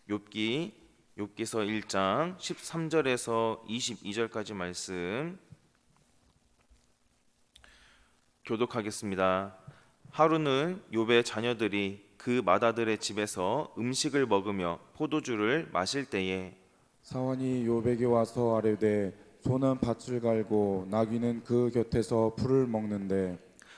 욥기서 1장 13절에서 22절까지 말씀 교독하겠습니다. 하루는 욥의 자녀들이 그 맏아들의 집에서 음식을 먹으며 포도주를 마실 때에 사환이 욥에게 와서 아뢰되 소는 밭을 갈고 나귀는 그 곁에서 풀을 먹는데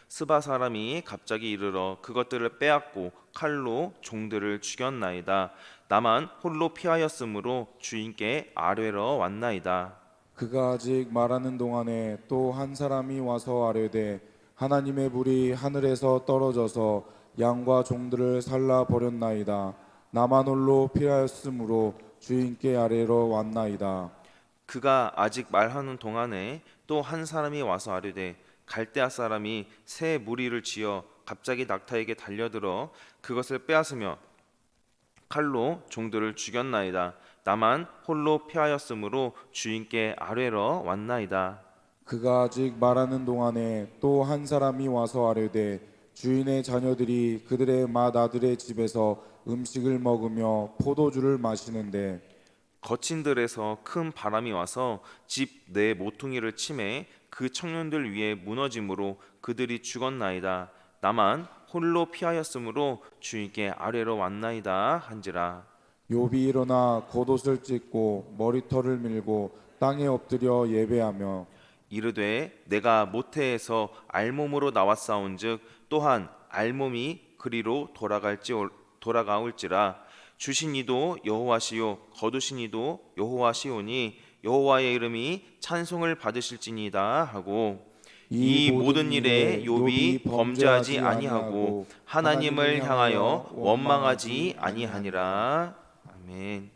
스바 사람이 갑자기 이르러 그것들을 빼앗고 칼로 종들을 죽였나이다. 나만 홀로 피하였으므로 주인께 아뢰러 왔나이다. 그가 아직 말하는 동안에 또 한 사람이 와서 아뢰되 하나님의 불이 하늘에서 떨어져서 양과 종들을 살라 버렸나이다. 나만 홀로 피하였으므로 주인께 아뢰러 왔나이다. 그가 아직 말하는 동안에 또 한 사람이 와서 아뢰되 갈대아 사람이 새 무리를 지어 갑자기 낙타에게 달려들어 그것을 빼앗으며 칼로 종들을 죽였나이다. 나만 홀로 피하였으므로 주인께 아뢰러 왔나이다. 그가 아직 말하는 동안에 또 한 사람이 와서 아뢰되 주인의 자녀들이 그들의 맏아들의 집에서 음식을 먹으며 포도주를 마시는데 거친 들에서 큰 바람이 와서 집 내 모퉁이를 치매 그 청년들 위에 무너짐으로 그들이 죽었나이다. 나만 홀로 피하였으므로 주인께 아뢰러 왔나이다 한지라. 욥이 일어나 겉옷을 찢고 머리털을 밀고 땅에 엎드려 예배하며 이르되 내가 모태에서 알몸으로 나왔사온즉 또한 알몸이 그리로 돌아가올지라. 주신 이도 여호와시요 거두신 이도 여호와시오니 여호와의 이름이 찬송을 받으실지니이다 하고 이 모든 일에 욥이 범죄하지 아니하고 하나님을 향하여 원망하지 아니하니라. 아멘.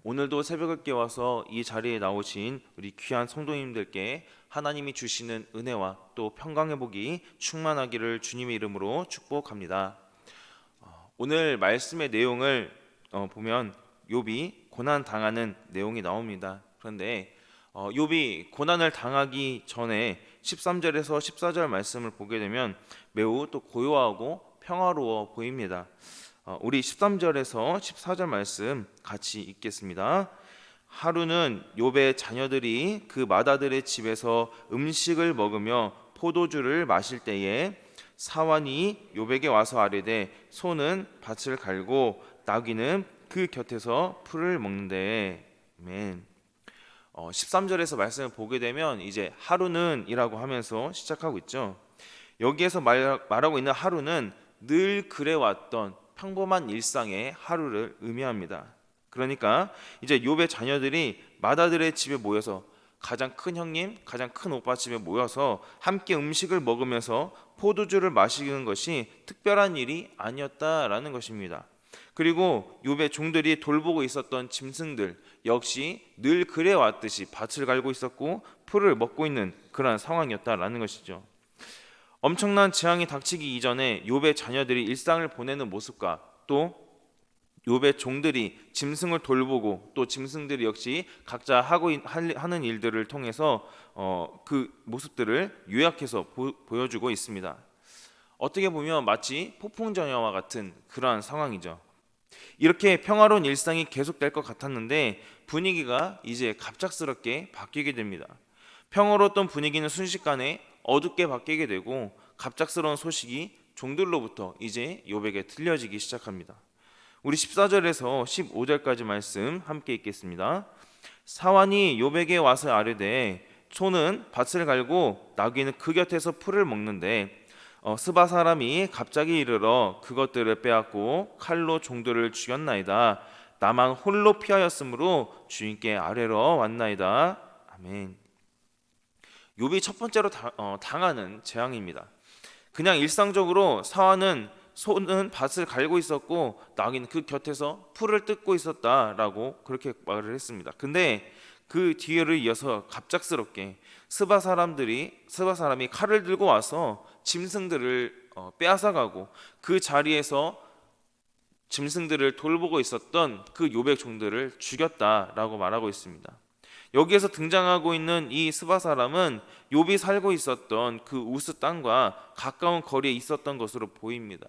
오늘도 새벽을 깨워서 이 자리에 나오신 우리 귀한 성도님들께 하나님이 주시는 은혜와 또 평강의 복이 충만하기를 주님의 이름으로 축복합니다. 오늘 말씀의 내용을 보면 욥이 고난 당하는 내용이 나옵니다. 그런데 욥이 고난을 당하기 전에 13절에서 14절 말씀을 보게 되면 매우 또 고요하고 평화로워 보입니다. 우리 13절에서 14절 말씀 같이 읽겠습니다. 하루는 욥의 자녀들이 그 맏아들의 집에서 음식을 먹으며 포도주를 마실 때에 사환이 욥에게 와서 아뢰되 소는 밭을 갈고 나귀는 그 곁에서 풀을 먹는데. 아멘. 13절에서 말씀을 보게 되면 이제 하루는 이라고 하면서 시작하고 있죠. 여기에서 말하고 있는 하루는 늘 그래왔던 평범한 일상의 하루를 의미합니다. 그러니까 이제 욥의 자녀들이 맏아들의 집에 모여서 가장 큰 형님, 가장 큰 오빠 집에 모여서 함께 음식을 먹으면서 포도주를 마시는 것이 특별한 일이 아니었다라는 것입니다. 그리고 욥의 종들이 돌보고 있었던 짐승들 역시 늘 그래왔듯이 밭을 갈고 있었고 풀을 먹고 있는 그러한 상황이었다라는 것이죠. 엄청난 재앙이 닥치기 이전에 욥의 자녀들이 일상을 보내는 모습과 또 욥의 종들이 짐승을 돌보고 또 짐승들이 역시 각자 하는 일들을 통해서 그 모습들을 요약해서 보여주고 있습니다. 어떻게 보면 마치 폭풍전야와 같은 그러한 상황이죠. 이렇게 평화로운 일상이 계속될 것 같았는데 분위기가 이제 갑작스럽게 바뀌게 됩니다. 평화로웠던 분위기는 순식간에 어둡게 바뀌게 되고 갑작스러운 소식이 종들로부터 이제 욥에게 들려지기 시작합니다. 우리 14절에서 15절까지 말씀 함께 읽겠습니다. 사환이 욥에게 와서 아뢰되 소는 밭을 갈고 나귀는 그 곁에서 풀을 먹는데 스바 사람이 갑자기 이르러 그것들을 빼앗고 칼로 종들을 죽였나이다. 나만 홀로 피하였으므로 주인께 아뢰러 왔나이다. 아멘. 욥이 첫 번째로 당하는 재앙입니다. 그냥 일상적으로 소는 밭을 갈고 있었고 나귀는 그 곁에서 풀을 뜯고 있었다라고 그렇게 말을 했습니다. 근데 그 뒤를 이어서 갑작스럽게 스바 사람이 칼을 들고 와서 짐승들을 빼앗아가고 그 자리에서 짐승들을 돌보고 있었던 그 욥의 종들을 죽였다라고 말하고 있습니다. 여기에서 등장하고 있는 이 스바 사람은 욥이 살고 있었던 그 우스 땅과 가까운 거리에 있었던 것으로 보입니다.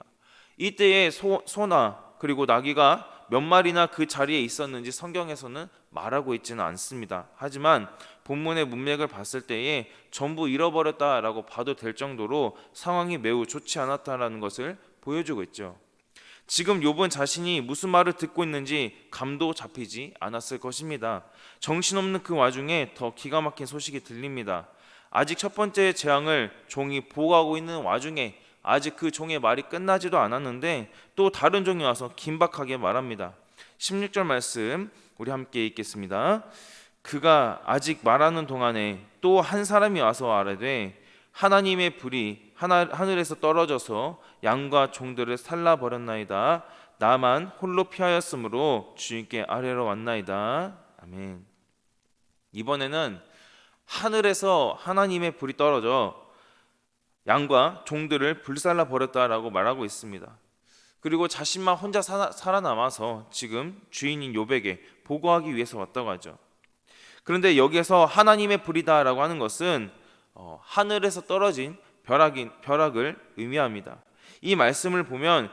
이때에 소나 그리고 나귀가 몇 마리나 그 자리에 있었는지 성경에서는 말하고 있지는 않습니다. 하지만 본문의 문맥을 봤을 때에 전부 잃어버렸다라고 봐도 될 정도로 상황이 매우 좋지 않았다라는 것을 보여주고 있죠. 지금 욥은 자신이 무슨 말을 듣고 있는지 감도 잡히지 않았을 것입니다. 정신없는 그 와중에 더 기가 막힌 소식이 들립니다. 아직 첫 번째 재앙을 종이 보고하고 있는 와중에 아직 그 종의 말이 끝나지도 않았는데 또 다른 종이 와서 긴박하게 말합니다. 16절 말씀 우리 함께 읽겠습니다. 그가 아직 말하는 동안에 또 한 사람이 와서 아뢰되 하나님의 불이 하늘에서 떨어져서 양과 종들을 살라버렸나이다. 나만 홀로 피하였으므로 주님께 아뢰러 왔나이다. 아멘. 이번에는 하늘에서 하나님의 불이 떨어져 양과 종들을 불살라 버렸다라고 말하고 있습니다. 그리고 자신만 혼자 살아남아서 지금 주인인 욥에게 보고하기 위해서 왔다고 하죠. 그런데 여기에서 하나님의 불이다라고 하는 것은 하늘에서 떨어진 벼락을 의미합니다. 이 말씀을 보면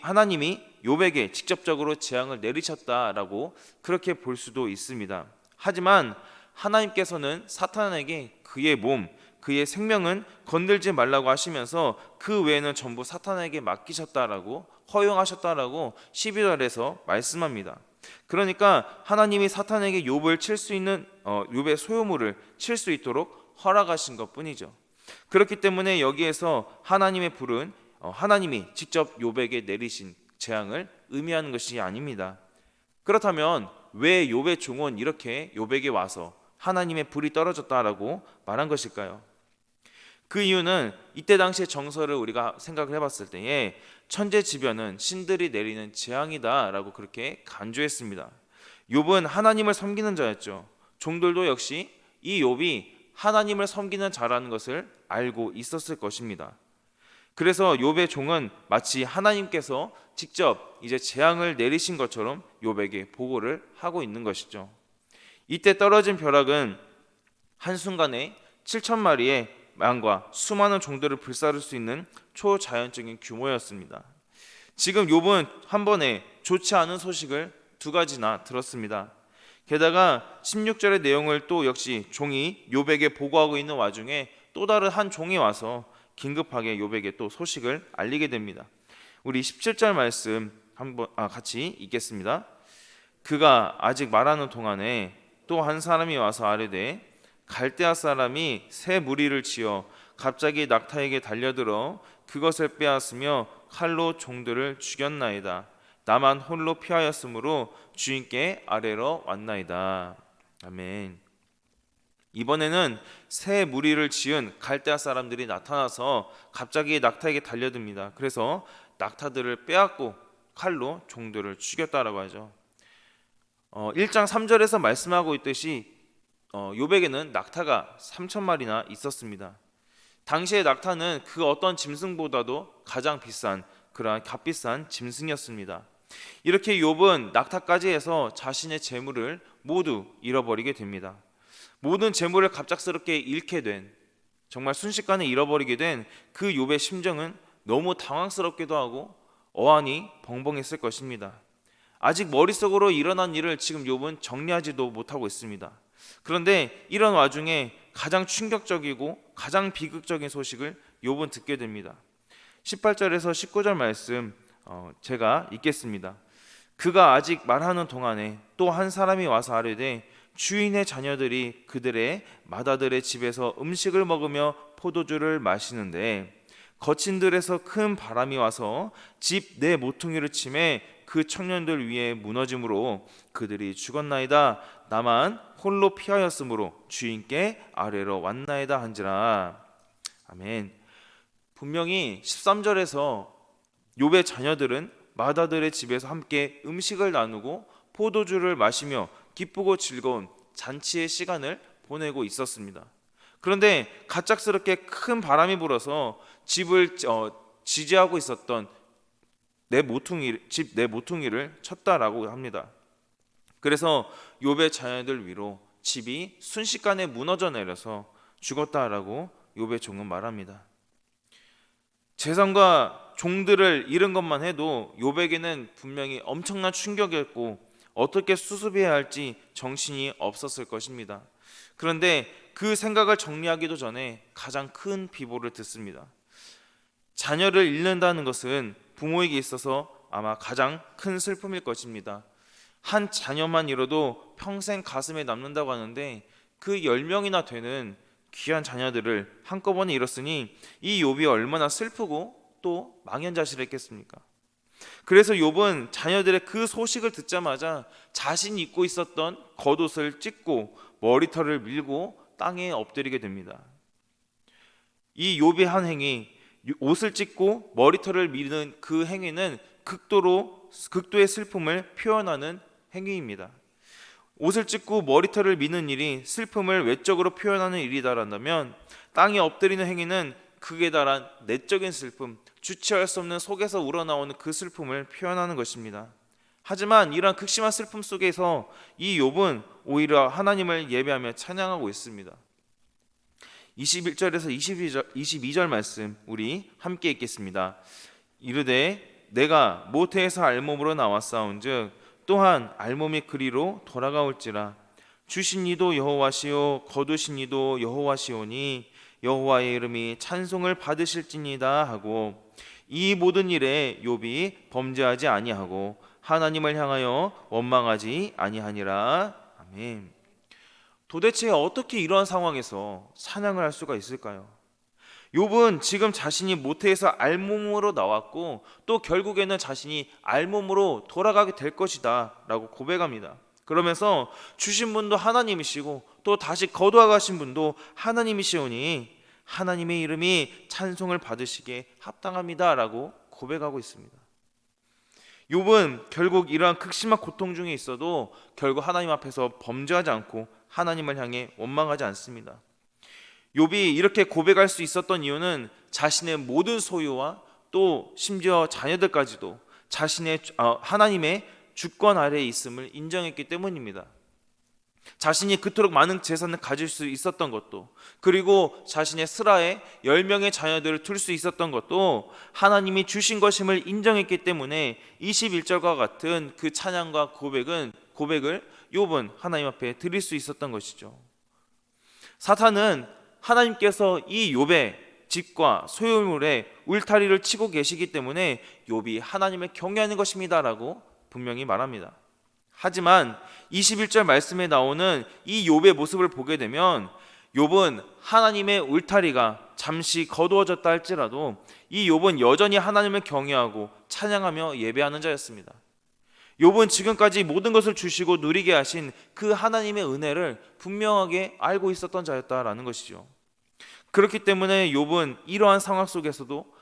하나님이 욥에게 직접적으로 재앙을 내리셨다라고 그렇게 볼 수도 있습니다. 하지만 하나님께서는 사탄에게 그의 몸, 그의 생명은 건들지 말라고 하시면서 그 외에는 전부 사탄에게 맡기셨다라고 허용하셨다라고 12절에서 말씀합니다. 그러니까 하나님이 사탄에게 욥을 칠 수 있는 욥의 소유물을 칠 수 있도록 허락하신 것뿐이죠. 그렇기 때문에 여기에서 하나님의 불은 하나님이 직접 욥에게 내리신 재앙을 의미하는 것이 아닙니다. 그렇다면 왜 욥의 종은 이렇게 욥에게 와서 하나님의 불이 떨어졌다라고 말한 것일까요? 그 이유는 이때 당시의 정서를 우리가 생각을 해봤을 때에 천재지변은 신들이 내리는 재앙이다라고 그렇게 간주했습니다. 욥은 하나님을 섬기는 자였죠. 종들도 역시 이 욥이 하나님을 섬기는 자라는 것을 알고 있었을 것입니다. 그래서 욥의 종은 마치 하나님께서 직접 이제 재앙을 내리신 것처럼 욥에게 보고를 하고 있는 것이죠. 이때 떨어진 벼락은 한순간에 7,000마리의 양과 수많은 종들을 불사를 수 있는 초자연적인 규모였습니다. 지금 욥은 한 번에 좋지 않은 소식을 두 가지나 들었습니다. 게다가 16절의 내용을 또 역시 종이 욥에게 보고하고 있는 와중에 또 다른 한 종이 와서 긴급하게 욥에게 또 소식을 알리게 됩니다. 우리 17절 말씀 한번 같이 읽겠습니다. 그가 아직 말하는 동안에 또 한 사람이 와서 아뢰되 갈대아 사람이 새 무리를 지어 갑자기 낙타에게 달려들어 그것을 빼앗으며 칼로 종들을 죽였나이다. 나만 홀로 피하였으므로 주인께 아뢰러 왔나이다. 아멘. 이번에는 새 무리를 지은 갈대아 사람들이 나타나서 갑자기 낙타에게 달려듭니다. 그래서 낙타들을 빼앗고 칼로 종들을 죽였다라고 하죠. 1장 3절에서 말씀하고 있듯이 욥에게는 낙타가 3,000마리나 있었습니다. 당시의 낙타는 그 어떤 짐승보다도 가장 비싼 그러한 값비싼 짐승이었습니다. 이렇게 욥은 낙타까지 해서 자신의 재물을 모두 잃어버리게 됩니다. 모든 재물을 갑작스럽게 잃게 된, 정말 순식간에 잃어버리게 된 그 욥의 심정은 너무 당황스럽기도 하고 어안이 벙벙했을 것입니다. 아직 머릿속으로 일어난 일을 지금 욥은 정리하지도 못하고 있습니다. 그런데 이런 와중에 가장 충격적이고 가장 비극적인 소식을 욥은 듣게 됩니다. 18절에서 19절 말씀 제가 읽겠습니다. 그가 아직 말하는 동안에 또 한 사람이 와서 아뢰되 주인의 자녀들이 그들의 맏아들의 집에서 음식을 먹으며 포도주를 마시는데 거친 들에서 큰 바람이 와서 집 내 모퉁이를 치매 그 청년들 위에 무너짐으로 그들이 죽었나이다. 나만 홀로 피하였으므로 주인께 아뢰러 왔나이다 한지라. 아멘. 분명히 13절에서 욥의 자녀들은 맏아들의 집에서 함께 음식을 나누고 포도주를 마시며 기쁘고 즐거운 잔치의 시간을 보내고 있었습니다. 그런데 갑작스럽게 큰 바람이 불어서 집을 지지하고 있었던 집 내 모퉁이를 쳤다라고 합니다. 그래서 욥의 자녀들 위로 집이 순식간에 무너져 내려서 죽었다라고 욥의 종은 말합니다. 재산과 종들을 잃은 것만 해도 욥에게는 분명히 엄청난 충격이었고 어떻게 수습해야 할지 정신이 없었을 것입니다. 그런데 그 생각을 정리하기도 전에 가장 큰 비보를 듣습니다. 자녀를 잃는다는 것은 부모에게 있어서 아마 가장 큰 슬픔일 것입니다. 한 자녀만 잃어도 평생 가슴에 남는다고 하는데 그 10명이나 되는 귀한 자녀들을 한꺼번에 잃었으니 이 욥이 얼마나 슬프고 또 망연자실했겠습니까? 그래서 욥은 자녀들의 그 소식을 듣자마자 자신이 입고 있었던 겉옷을 찢고 머리털을 밀고 땅에 엎드리게 됩니다. 이 욥의 한 행위, 옷을 찢고 머리털을 미는 그 행위는 극도의 슬픔을 표현하는 행위입니다. 옷을 찢고 머리털을 미는 일이 슬픔을 외적으로 표현하는 일이다라면 땅에 엎드리는 행위는 극에 달한 내적인 슬픔, 주체할 수 없는 속에서 우러나오는 그 슬픔을 표현하는 것입니다. 하지만 이러한 극심한 슬픔 속에서 이 욥은 오히려 하나님을 예배하며 찬양하고 있습니다. 21절에서 22절 말씀 우리 함께 읽겠습니다. 이르되 내가 모태에서 알몸으로 나왔사온즉 또한 알몸이 그리로 돌아가올지라. 주신 이도 여호와시요 거두신 이도 여호와시오니 여호와의 이름이 찬송을 받으실지니이다 하고 이 모든 일에 욥이 범죄하지 아니하고 하나님을 향하여 원망하지 아니하니라. 아멘. 도대체 어떻게 이러한 상황에서 찬양을 할 수가 있을까요? 욥은 지금 자신이 모태에서 알몸으로 나왔고 또 결국에는 자신이 알몸으로 돌아가게 될 것이다 라고 고백합니다. 그러면서 주신 분도 하나님이시고 또 다시 거두어 가신 분도 하나님이시오니 하나님의 이름이 찬송을 받으시기에 합당합니다 라고 고백하고 있습니다. 욥은 결국 이러한 극심한 고통 중에 있어도 결국 하나님 앞에서 범죄하지 않고 하나님을 향해 원망하지 않습니다. 욥이 이렇게 고백할 수 있었던 이유는 자신의 모든 소유와 또 심지어 자녀들까지도 자신의 하나님의 주권 아래에 있음을 인정했기 때문입니다. 자신이 그토록 많은 재산을 가질 수 있었던 것도, 그리고 자신의 스라에 10명의 자녀들을 둘 수 있었던 것도 하나님이 주신 것임을 인정했기 때문에 21절과 같은 그 찬양과 고백을 욥은 하나님 앞에 드릴 수 있었던 것이죠. 사탄은 하나님께서 이 욥의 집과 소유물에 울타리를 치고 계시기 때문에 욥이 하나님을 경외하는 것입니다라고 분명히 말합니다. 하지만 21절 말씀에 나오는 이 욥의 모습을 보게 되면 욥은 하나님의 울타리가 잠시 거두어졌다 할지라도 이 욥은 여전히 하나님을 경외하고 찬양하며 예배하는 자였습니다. 욥은 지금까지 모든 것을 주시고 누리게 하신 그 하나님의 은혜를 분명하게 알고 있었던 자였다라는 것이죠. 그렇기 때문에 욥은 이러한 상황 속에서도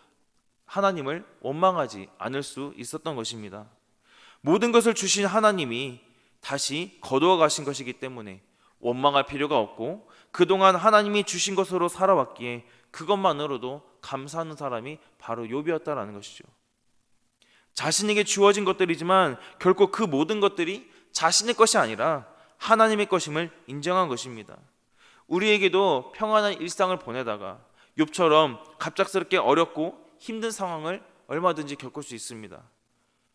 하나님을 원망하지 않을 수 있었던 것입니다. 모든 것을 주신 하나님이 다시 거두어 가신 것이기 때문에 원망할 필요가 없고 그동안 하나님이 주신 것으로 살아왔기에 그것만으로도 감사하는 사람이 바로 욥이었다라는 것이죠. 자신에게 주어진 것들이지만 결코 그 모든 것들이 자신의 것이 아니라 하나님의 것임을 인정한 것입니다. 우리에게도 평안한 일상을 보내다가 욥처럼 갑작스럽게 어렵고 힘든 상황을 얼마든지 겪을 수 있습니다.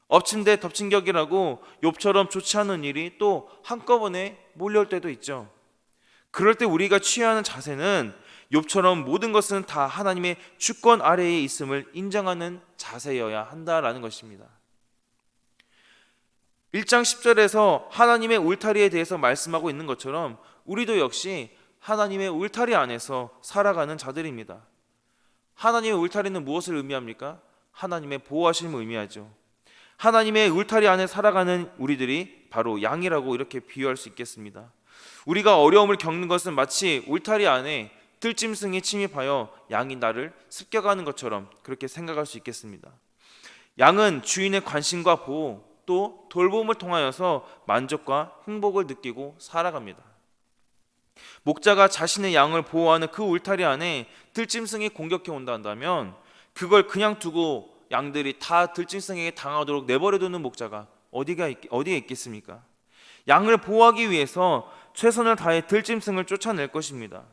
엎친 데 덮친 격이라고 욥처럼 좋지 않은 일이 또 한꺼번에 몰려올 때도 있죠. 그럴 때 우리가 취해야 하는 자세는 욥처럼 모든 것은 다 하나님의 주권 아래에 있음을 인정하는 자세여야 한다라는 것입니다. 1장 10절에서 하나님의 울타리에 대해서 말씀하고 있는 것처럼 우리도 역시 하나님의 울타리 안에서 살아가는 자들입니다. 하나님의 울타리는 무엇을 의미합니까? 하나님의 보호하심을 의미하죠. 하나님의 울타리 안에 살아가는 우리들이 바로 양이라고 이렇게 비유할 수 있겠습니다. 우리가 어려움을 겪는 것은 마치 울타리 안에 들짐승이 침입하여 양이 나를 습격하는 것처럼 그렇게 생각할 수 있겠습니다. 양은 주인의 관심과 보호 또 돌봄을 통하여서 만족과 행복을 느끼고 살아갑니다. 목자가 자신의 양을 보호하는 그 울타리 안에 들짐승이 공격해 온다면 그걸 그냥 두고 양들이 다 들짐승에게 당하도록 내버려두는 목자가 어디에 있겠습니까? 양을 보호하기 위해서 최선을 다해 들짐승을 쫓아낼 것입니다.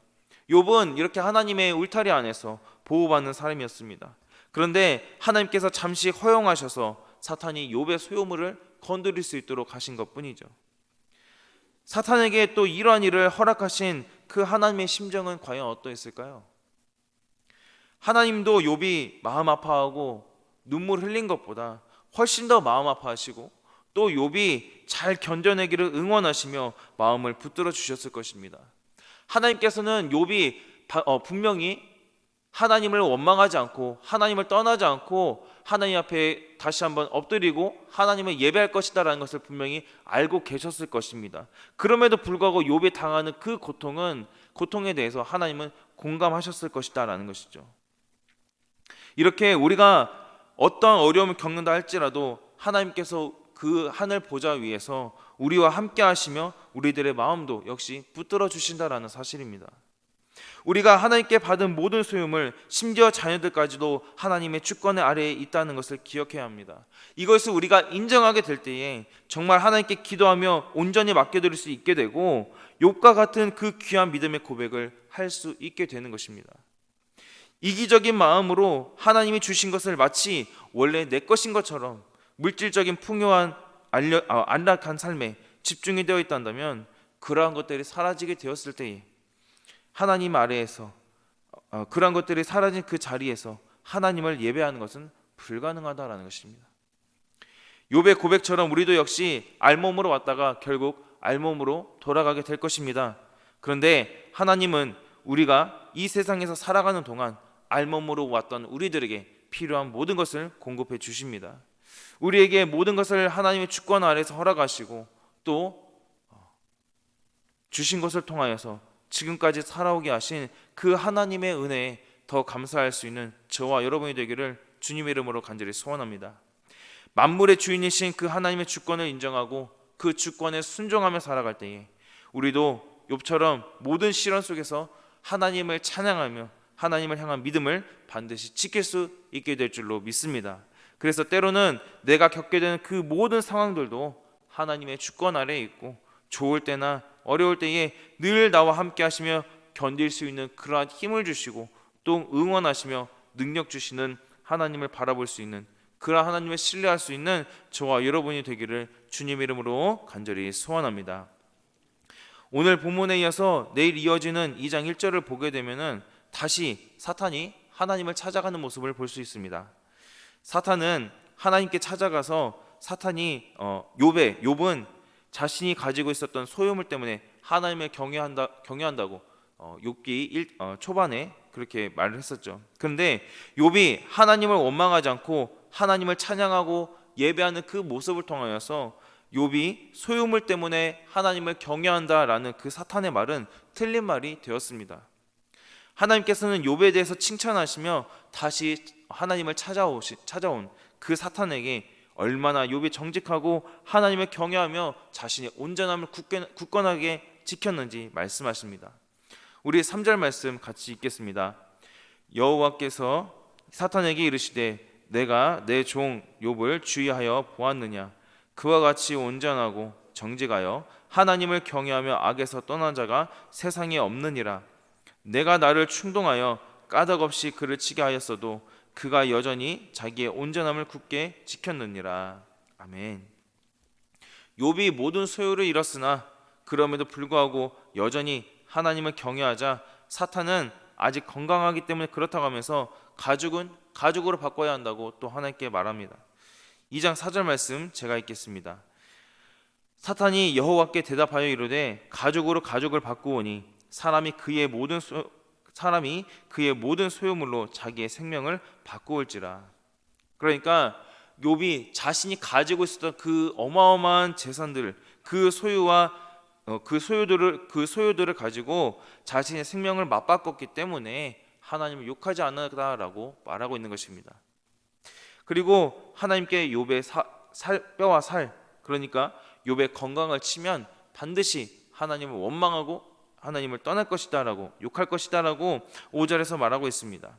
욥은 이렇게 하나님의 울타리 안에서 보호받는 사람이었습니다. 그런데 하나님께서 잠시 허용하셔서 사탄이 욥의 소유물을 건드릴 수 있도록 하신 것뿐이죠. 사탄에게 또 이러한 일을 허락하신 그 하나님의 심정은 과연 어떠했을까요? 하나님도 욥이 마음 아파하고 눈물 흘린 것보다 훨씬 더 마음 아파하시고 또 욥이 잘 견뎌내기를 응원하시며 마음을 붙들어 주셨을 것입니다. 하나님께서는 욥이 분명히 하나님을 원망하지 않고 하나님을 떠나지 않고 하나님 앞에 다시 한번 엎드리고 하나님을 예배할 것이다라는 것을 분명히 알고 계셨을 것입니다. 그럼에도 불구하고 욥이 당하는 그 고통에 대해서 하나님은 공감하셨을 것이다라는 것이죠. 이렇게 우리가 어떠한 어려움을 겪는다 할지라도 하나님께서 그 하늘 보좌 위에서 우리와 함께 하시며 우리들의 마음도 역시 붙들어 주신다라는 사실입니다. 우리가 하나님께 받은 모든 소유물, 심지어 자녀들까지도 하나님의 주권 아래에 있다는 것을 기억해야 합니다. 이것을 우리가 인정하게 될 때에 정말 하나님께 기도하며 온전히 맡겨드릴 수 있게 되고 욥과 같은 그 귀한 믿음의 고백을 할 수 있게 되는 것입니다. 이기적인 마음으로 하나님이 주신 것을 마치 원래 내 것인 것처럼 물질적인 풍요한 안락한 삶에 집중이 되어 있다면 그러한 것들이 사라지게 되었을 때에 하나님 아래에서 그러한 것들이 사라진 그 자리에서 하나님을 예배하는 것은 불가능하다라는 것입니다. 욥의 고백처럼 우리도 역시 알몸으로 왔다가 결국 알몸으로 돌아가게 될 것입니다. 그런데 하나님은 우리가 이 세상에서 살아가는 동안 알몸으로 왔던 우리들에게 필요한 모든 것을 공급해 주십니다. 우리에게 모든 것을 하나님의 주권 아래에서 허락하시고 또 주신 것을 통하여서 지금까지 살아오게 하신 그 하나님의 은혜에 더 감사할 수 있는 저와 여러분이 되기를 주님의 이름으로 간절히 소원합니다. 만물의 주인이신 그 하나님의 주권을 인정하고 그 주권에 순종하며 살아갈 때에 우리도 욥처럼 모든 시련 속에서 하나님을 찬양하며 하나님을 향한 믿음을 반드시 지킬 수 있게 될 줄로 믿습니다. 그래서 때로는 내가 겪게 되는 그 모든 상황들도 하나님의 주권 아래에 있고 좋을 때나 어려울 때에 늘 나와 함께 하시며 견딜 수 있는 그러한 힘을 주시고 또 응원하시며 능력 주시는 하나님을 바라볼 수 있는 그러한 하나님을 신뢰할 수 있는 저와 여러분이 되기를 주님 이름으로 간절히 소원합니다. 오늘 본문에 이어서 내일 이어지는 2장 1절을 보게 되면은 다시 사탄이 하나님을 찾아가는 모습을 볼 수 있습니다. 사탄은 하나님께 찾아가서 사탄이 욥은 자신이 가지고 있었던 소유물 때문에 하나님을 경외한다고 욥기 초반에 그렇게 말을 했었죠. 그런데 욥이 하나님을 원망하지 않고 하나님을 찬양하고 예배하는 그 모습을 통하여서 욥이 소유물 때문에 하나님을 경외한다라는 그 사탄의 말은 틀린 말이 되었습니다. 하나님께서는 욥에 대해서 칭찬하시며 다시 하나님을 찾아온 그 사탄에게 얼마나 욥이 정직하고 하나님을 경외하며 자신의 온전함을 굳건하게 지켰는지 말씀하십니다. 우리 3절 말씀 같이 읽겠습니다. 여호와께서 사탄에게 이르시되 내가 내 종 욥을 주의하여 보았느냐 그와 같이 온전하고 정직하여 하나님을 경외하며 악에서 떠난 자가 세상에 없느니라. 내가 나를 충동하여 까닭없이 그를 치게 하였어도 그가 여전히 자기의 온전함을 굳게 지켰느니라. 아멘. 욥이 모든 소유를 잃었으나 그럼에도 불구하고 여전히 하나님을 경외하자 사탄은 아직 건강하기 때문에 그렇다고 하면서 가죽은 가죽으로 바꿔야 한다고 또 하나님께 말합니다. 2장 4절 말씀 제가 읽겠습니다. 사탄이 여호와께 대답하여 이르되 가죽으로 가죽을 바꾸오니 사람이 그의 모든 소유물로 자기의 생명을 바꾸올지라. 그러니까 욥이 자신이 가지고 있었던 그 어마어마한 재산들, 그 소유들을 가지고 자신의 생명을 맞바꿨기 때문에 하나님을 욕하지 않았다라고 말하고 있는 것입니다. 그리고 하나님께 욥의 뼈와 살, 그러니까 욥의 건강을 치면 반드시 하나님을 원망하고 하나님을 떠날 것이다라고 욕할 것이다라고 5절에서 말하고 있습니다.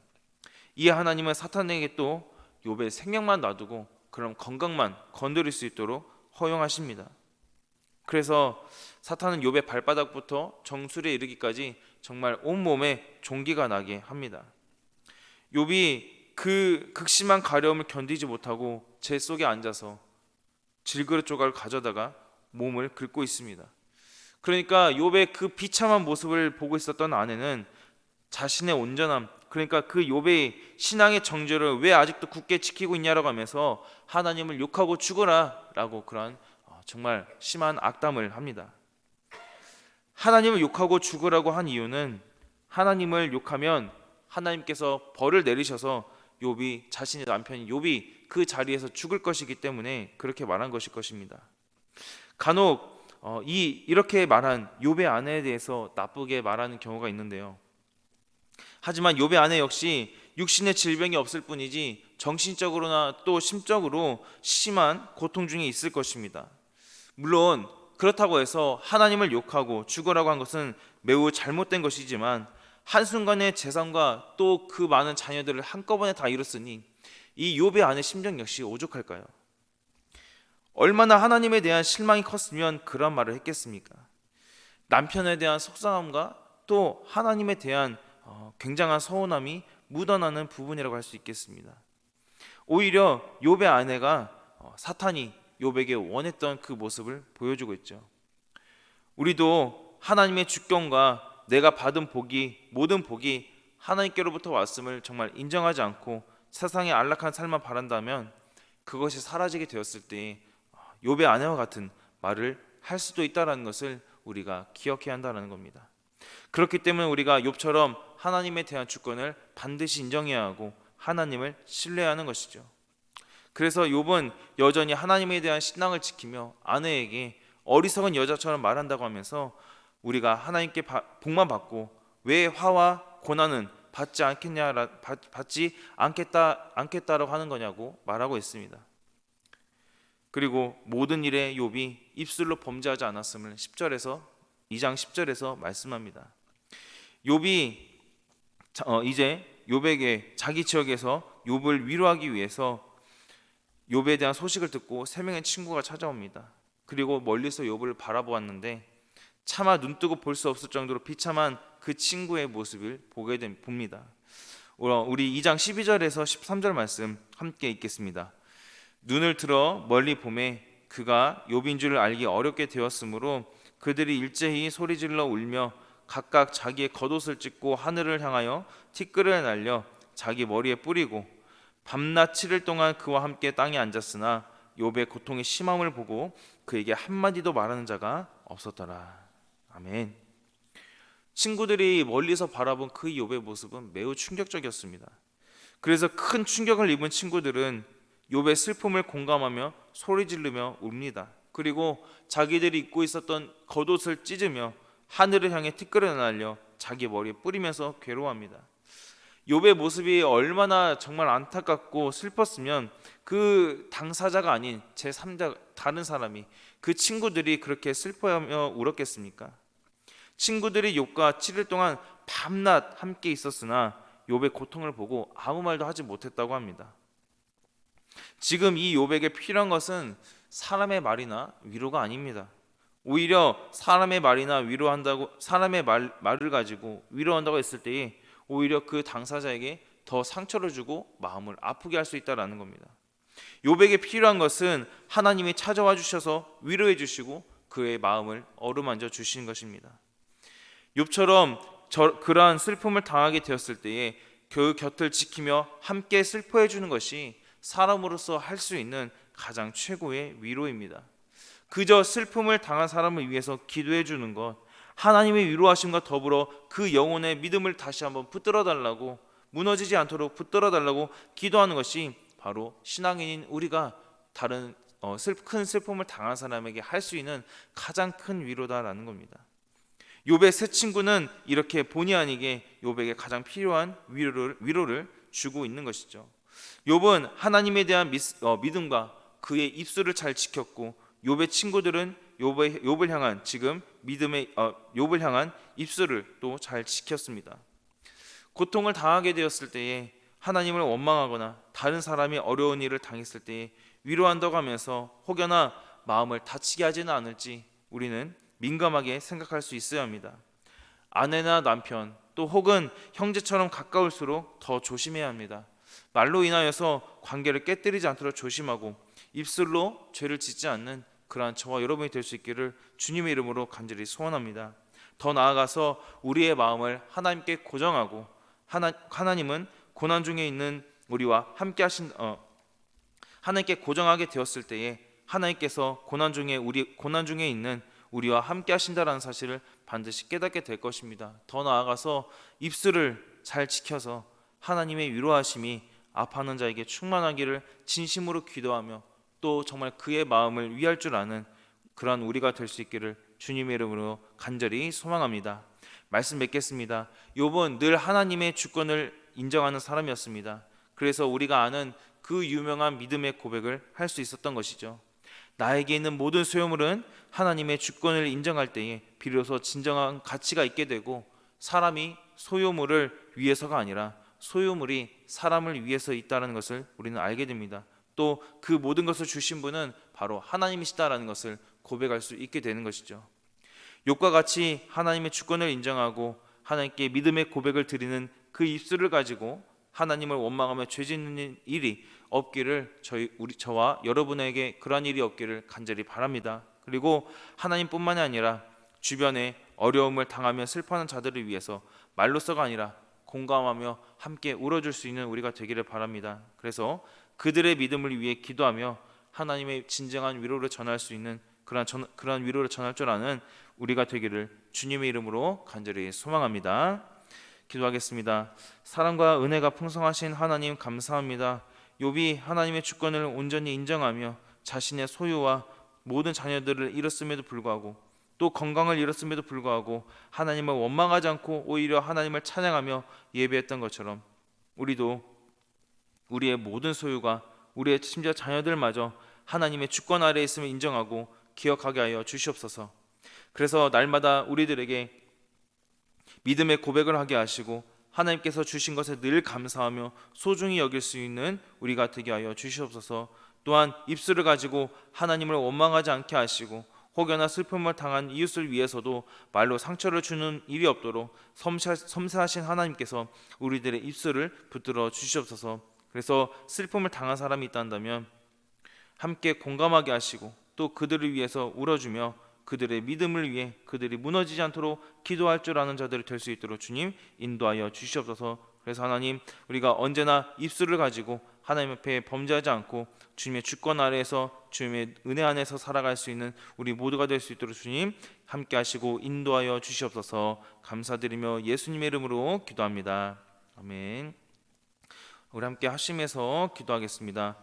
이에 하나님은 사탄에게 또 욥의 생명만 놔두고 그럼 건강만 건드릴 수 있도록 허용하십니다. 그래서 사탄은 욥의 발바닥부터 정수리에 이르기까지 정말 온몸에 종기가 나게 합니다. 욥이 그 극심한 가려움을 견디지 못하고 재 속에 앉아서 질그릇 조각을 가져다가 몸을 긁고 있습니다. 그러니까 욥의 그 비참한 모습을 보고 있었던 아내는 자신의 온전함, 그러니까 그 욥의 신앙의 정죄를 왜 아직도 굳게 지키고 있냐라고 하면서 하나님을 욕하고 죽어라라고 그런 정말 심한 악담을 합니다. 하나님을 욕하고 죽으라고 한 이유는 하나님을 욕하면 하나님께서 벌을 내리셔서 욥이 자신의 남편 욥이 그 자리에서 죽을 것이기 때문에 그렇게 말한 것일 것입니다. 간혹 이렇게 말한 욥의 아내에 대해서 나쁘게 말하는 경우가 있는데요. 하지만 욥의 아내 역시 육신의 질병이 없을 뿐이지 정신적으로나 또 심적으로 심한 고통 중에 있을 것입니다. 물론 그렇다고 해서 하나님을 욕하고 죽으라고 한 것은 매우 잘못된 것이지만 한순간의 재산과 또 그 많은 자녀들을 한꺼번에 다 잃었으니 이 욥의 아내 심정 역시 오죽할까요? 얼마나 하나님에 대한 실망이 컸으면 그런 말을 했겠습니까? 남편에 대한 속상함과 또 하나님에 대한 굉장한 서운함이 묻어나는 부분이라고 할 수 있겠습니다. 오히려 욥의 아내가 사탄이 욥에게 원했던 그 모습을 보여주고 있죠. 우리도 하나님의 주권과 내가 받은 복이 모든 복이 하나님께로부터 왔음을 정말 인정하지 않고 세상의 안락한 삶만 바란다면 그것이 사라지게 되었을 때 욥의 아내와 같은 말을 할 수도 있다는 것을 우리가 기억해야 한다는 겁니다. 그렇기 때문에 우리가 욥처럼 하나님에 대한 주권을 반드시 인정해야 하고 하나님을 신뢰하는 것이죠. 그래서 욥은 여전히 하나님에 대한 신앙을 지키며 아내에게 어리석은 여자처럼 말한다고 하면서 우리가 하나님께 복만 받고 왜 화와 고난은 받지 않겠다라고 하는 거냐고 말하고 있습니다. 그리고 모든 일에 욥이 입술로 범죄하지 않았음을 2장 10절에서 말씀합니다. 욥이 이제 욥에게 자기 지역에서 욥을 위로하기 위해서 욥에 대한 소식을 듣고 3명의 친구가 찾아옵니다. 그리고 멀리서 욥을 바라보았는데 차마 눈뜨고 볼 수 없을 정도로 비참한 그 친구의 모습을 봅니다. 우리 2장 12절에서 13절 말씀 함께 읽겠습니다. 눈을 들어 멀리 보매 그가 욥인 줄 알기 어렵게 되었으므로 그들이 일제히 소리질러 울며 각각 자기의 겉옷을 찢고 하늘을 향하여 티끌을 날려 자기 머리에 뿌리고 밤낮 7일 동안 그와 함께 땅에 앉았으나 욥의 고통이 심함을 보고 그에게 한마디도 말하는 자가 없었더라. 아멘. 친구들이 멀리서 바라본 그 욥의 모습은 매우 충격적이었습니다. 그래서 큰 충격을 입은 친구들은 욥의 슬픔을 공감하며 소리 지르며 웁니다. 그리고 자기들이 입고 있었던 겉옷을 찢으며 하늘을 향해 티끌을 날려 자기 머리에 뿌리면서 괴로워합니다. 욥의 모습이 얼마나 정말 안타깝고 슬펐으면 그 당사자가 아닌 제3자 다른 사람이 그 친구들이 그렇게 슬퍼하며 울었겠습니까? 친구들이 욥과 7일 동안 밤낮 함께 있었으나 욥의 고통을 보고 아무 말도 하지 못했다고 합니다. 지금 이 욥에게 필요한 것은 사람의 말이나 위로가 아닙니다. 오히려 사람의 말이나 위로한다고 사람의 말을 가지고 위로한다고 했을 때에 오히려 그 당사자에게 더 상처를 주고 마음을 아프게 할 수 있다라는 겁니다. 욥에게 필요한 것은 하나님이 찾아와 주셔서 위로해 주시고 그의 마음을 어루만져 주시는 것입니다. 욥처럼 그러한 슬픔을 당하게 되었을 때에 그 곁을 지키며 함께 슬퍼해 주는 것이 사람으로서 할 수 있는 가장 최고의 위로입니다. 그저 슬픔을 당한 사람을 위해서 기도해 주는 것, 하나님의 위로하심과 더불어 그 영혼의 믿음을 다시 한번 붙들어 달라고, 무너지지 않도록 붙들어 달라고 기도하는 것이 바로 신앙인인 우리가 다른 큰 슬픔을 당한 사람에게 할 수 있는 가장 큰 위로다라는 겁니다. 욥의 세 친구는 이렇게 본의 아니게 욥에게 가장 필요한 위로를 주고 있는 것이죠. 욥은 하나님에 대한 믿음과 그의 입술을 잘 지켰고 욥의 친구들은 욥을 향한 지금 믿음의 욥을 향한 입술을 또 잘 지켰습니다. 고통을 당하게 되었을 때에 하나님을 원망하거나 다른 사람이 어려운 일을 당했을 때에 위로한다고 하면서 혹여나 마음을 다치게 하지는 않을지 우리는 민감하게 생각할 수 있어야 합니다. 아내나 남편 또 혹은 형제처럼 가까울수록 더 조심해야 합니다. 말로 인하여서 관계를 깨뜨리지 않도록 조심하고 입술로 죄를 짓지 않는 그러한 저와 여러분이 될 수 있기를 주님의 이름으로 간절히 소원합니다. 더 나아가서 우리의 마음을 하나님께 고정하고 하나님은 고난 중에 있는 우리와 함께 하신 하나님께 고정하게 되었을 때에 하나님께서 고난 중에 있는 우리와 함께 하신다라는 사실을 반드시 깨닫게 될 것입니다. 더 나아가서 입술을 잘 지켜서 하나님의 위로하심이 아파하는 자에게 충만하기를 진심으로 기도하며 또 정말 그의 마음을 위할 줄 아는 그러한 우리가 될 수 있기를 주님의 이름으로 간절히 소망합니다. 말씀 맺겠습니다. 욥은 늘 하나님의 주권을 인정하는 사람이었습니다. 그래서 우리가 아는 그 유명한 믿음의 고백을 할 수 있었던 것이죠. 나에게 있는 모든 소유물은 하나님의 주권을 인정할 때에 비로소 진정한 가치가 있게 되고 사람이 소유물을 위해서가 아니라 소유물이 사람을 위해서 있다는 것을 우리는 알게 됩니다. 또 그 모든 것을 주신 분은 바로 하나님이시다라는 것을 고백할 수 있게 되는 것이죠. 욥과 같이 하나님의 주권을 인정하고 하나님께 믿음의 고백을 드리는 그 입술을 가지고 하나님을 원망하며 죄 짓는 일이 없기를 저와 여러분에게 그러한 일이 없기를 간절히 바랍니다. 그리고 하나님뿐만이 아니라 주변에 어려움을 당하며 슬퍼하는 자들을 위해서 말로서가 아니라 공감하며 함께 울어줄 수 있는 우리가 되기를 바랍니다. 그래서 그들의 믿음을 위해 기도하며 하나님의 진정한 위로를 전할 수 있는 그러한 위로를 전할 줄 아는 우리가 되기를 주님의 이름으로 간절히 소망합니다. 기도하겠습니다. 사랑과 은혜가 풍성하신 하나님 감사합니다. 욥이 하나님의 주권을 온전히 인정하며 자신의 소유와 모든 자녀들을 잃었음에도 불구하고 또 건강을 잃었음에도 불구하고 하나님을 원망하지 않고 오히려 하나님을 찬양하며 예배했던 것처럼 우리도 우리의 모든 소유가 우리의 심지어 자녀들마저 하나님의 주권 아래에 있음을 인정하고 기억하게 하여 주시옵소서. 그래서 날마다 우리들에게 믿음의 고백을 하게 하시고 하나님께서 주신 것에 늘 감사하며 소중히 여길 수 있는 우리가 되게 하여 주시옵소서. 또한 입술을 가지고 하나님을 원망하지 않게 하시고 혹여나 슬픔을 당한 이웃을 위해서도 말로 상처를 주는 일이 없도록 섬세하신 하나님께서 우리들의 입술을 붙들어 주시옵소서. 그래서 슬픔을 당한 사람이 있다면 함께 공감하게 하시고 또 그들을 위해서 울어주며 그들의 믿음을 위해 그들이 무너지지 않도록 기도할 줄 아는 자들이 될 수 있도록 주님 인도하여 주시옵소서. 그래서 하나님 우리가 언제나 입술을 가지고 하나님 앞에 범죄하지 않고 주님의 주권 아래에서 주님의 은혜 안에서 살아갈 수 있는 우리 모두가 될 수 있도록 주님 함께 하시고 인도하여 주시옵소서. 감사드리며 예수님의 이름으로 기도합니다. 아멘. 우리 함께 하심에서 기도하겠습니다.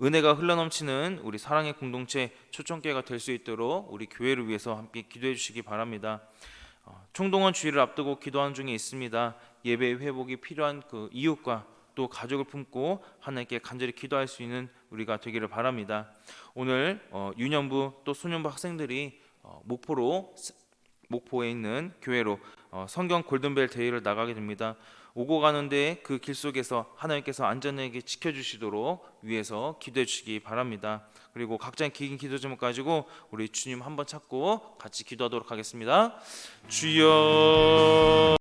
은혜가 흘러넘치는 우리 사랑의 공동체 초청교회가 될 수 있도록 우리 교회를 위해서 함께 기도해 주시기 바랍니다. 총동원 주일을 앞두고 기도하는 중에 있습니다. 예배 회복이 필요한 그 이웃과 또 가족을 품고 하나님께 간절히 기도할 수 있는 우리가 되기를 바랍니다. 오늘 유년부 또 소년부 학생들이 목포에 있는 교회로 성경 골든벨 대회를 나가게 됩니다. 오고 가는데 그 길 속에서 하나님께서 안전하게 지켜주시도록 위해서 기도해 주시기 바랍니다. 그리고 각자의 긴 기도 제목 가지고 우리 주님 한번 찾고 같이 기도하도록 하겠습니다. 주여